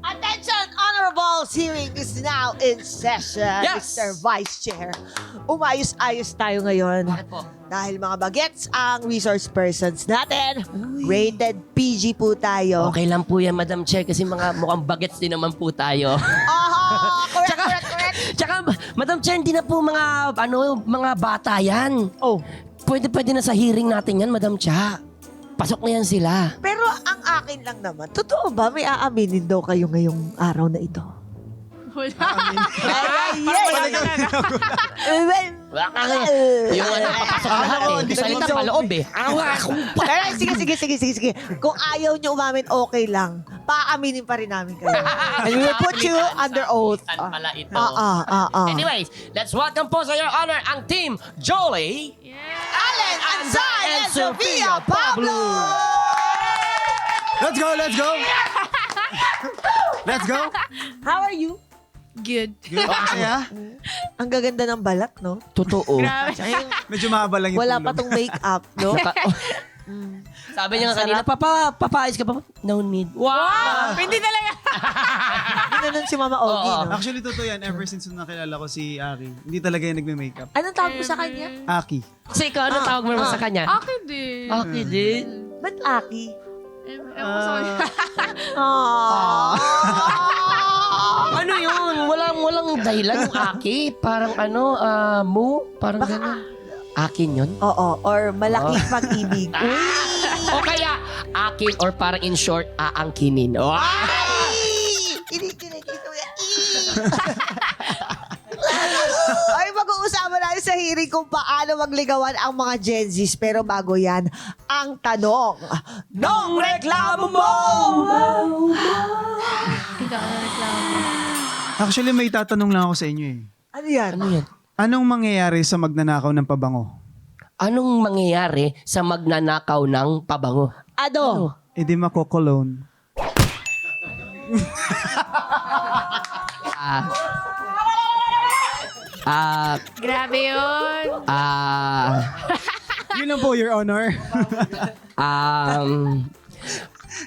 Attention, honorables! Hearing is now in session. Yes! Mr. Vice Chair. Umayos-ayos tayo ngayon. Bakit po? Dahil mga bagets ang resource persons natin. Rated PG po tayo. Okay lang po yan, Madam Chair, kasi mga mukhang bagets din naman po tayo. Correct, Tsaka- correct. Tsaka, Madam Chair, hindi na po mga bata yan. Oh, Pwede na sa hearing natin yan, Madam Cha. Pasok na yan sila. pero ang akin lang naman, totoo ba may aaminin daw kayo ngayong araw na ito? Yung papasok lahat eh. Hindi salita pa loob eh. Pero sige. Kung ayaw nyo umamin, okay lang. Paaminin pa rin namin kayo. And we will put you under oath. Ano pala ito? Anyways. Anyways, let's welcome po sa your honor ang team Jolie, Allen, Anzay, and Sofia Pablo! Let's go! Let's go! How are you? Good. Good. Masaya? Ang gaganda ng balat, no? Totoo. Grabe. Medyo mahaba lang yung Wala pa tulog. tong makeup, no? Sabi niya nga kanina, papaayos ka pa? No need. Wow! Hindi talaga. Ginanon si Mama Ogie, Oo. no? Actually, totoo yan. Ever since nung nakilala ko si Aki, hindi talaga yan nagme-makeup. Anong tawag mo sa kanya? Aki. Kasi ikaw, ano tawag mo naman sa kanya? Akin din. Aki din. Ba't Aki? Ewan ko sa kanya. Ano yun? Walang dahilan yung Aki. Parang mu? Parang gano'n. Akin yun? Oo, or malaking pag-ibig. O kaya, akin or parang in short, aangkinin. Oh. Ay, mag-uusapan natin sa hearing kung paano magligawan ang mga Gen Zs. Pero bago yan, ang tanong, nung reklamo mo! Ikaw na reklamo. Actually, may tatanong lang ako sa inyo eh. Ano yan? Ano yan? Anong mangyayari sa magnanakaw ng pabango? Anong mangyayari sa magnanakaw ng pabango? Ano? E di mako-cologne. Grabe yun. Yun lang po, Your Honor.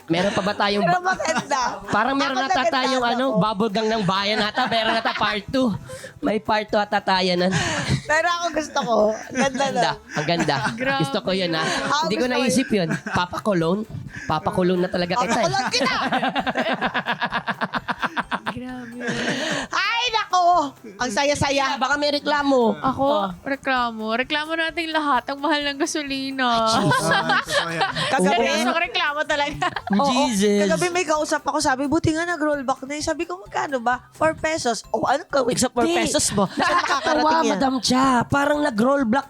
Meron pa ba tayong... Pero maganda. Parang meron Ako nata tayong nagandaan ako. bubble gang ng bayan nata. Meron nata part 2. May part 2 ata tayo nan. Pero ako gusto ko. Ganda na. Ganda. Ang ganda. Grabe. Gusto ko yun ha. Ako Hindi ko gusto ko naisip yun. Papa Cologne. Papa Cologne na talaga kita eh. Papakulong kita! Grabe. Ay, nako! Ang saya-saya. Baka may reklamo. Ako, reklamo. Reklamo nating lahat. Ang mahal ng gasolina. Totoo yan. Kagabi, Seryoso reklamo talaga. Jesus. Kagabi may kausap ako, sabi, buti nga nag-rollback na. Sabi ko, magkano ba? 4 pesos. O, anong gawin sa 4 pesos mo? Saan Nakakatawa, makakarating yan? Madam Cha. Parang nag-rollback.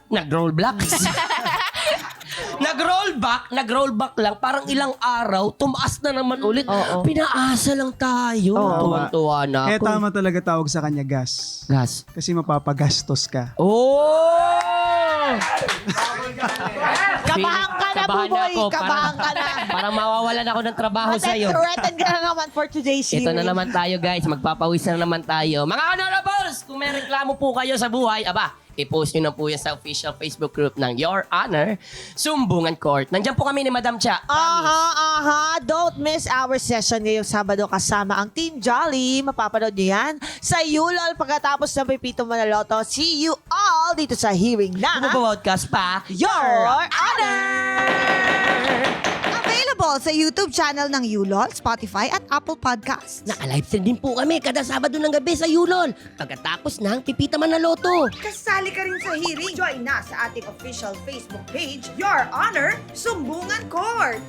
Nag-rollback lang. Parang ilang araw, tumaas na naman ulit. Oo. Pinaasa lang tayo. Oo. Tuwan-tuwa na Kaya ako. tama talaga tawag sa kanya gas. Gas. Kasi mapapagastos ka. Oh! Kabahan ka na, Kabahan Buboy. ako. Kabahan ka na. Parang mawawalan ako ng trabaho sa'yo. Threaten ka na naman for today's Ito na hearing. naman tayo, guys. Magpapawis na naman tayo. Mga honorables, kung may reklamo po kayo sa buhay, i-post nyo na po yan sa official Facebook group ng Your Honor, Sumbungan Court. Nandiyan po kami ni Madam Cha. Aha. Don't miss our session ngayong Sabado kasama ang Team Jolly. Mapapanood nyo yan sa ULOL pagkatapos ng Pipito Manaloto. See you all dito sa hearing na Podcast pa. Your Honor! Available sa YouTube channel ng ULOL, Spotify at Apple Podcasts. Naka-live stream din po kami kada Sabado ng gabi sa Yulol. Pagkatapos ng Pipita Manaloto. Kasali ka rin sa hearing. Join na sa ating official Facebook page, Your Honor, Sumbungan Court.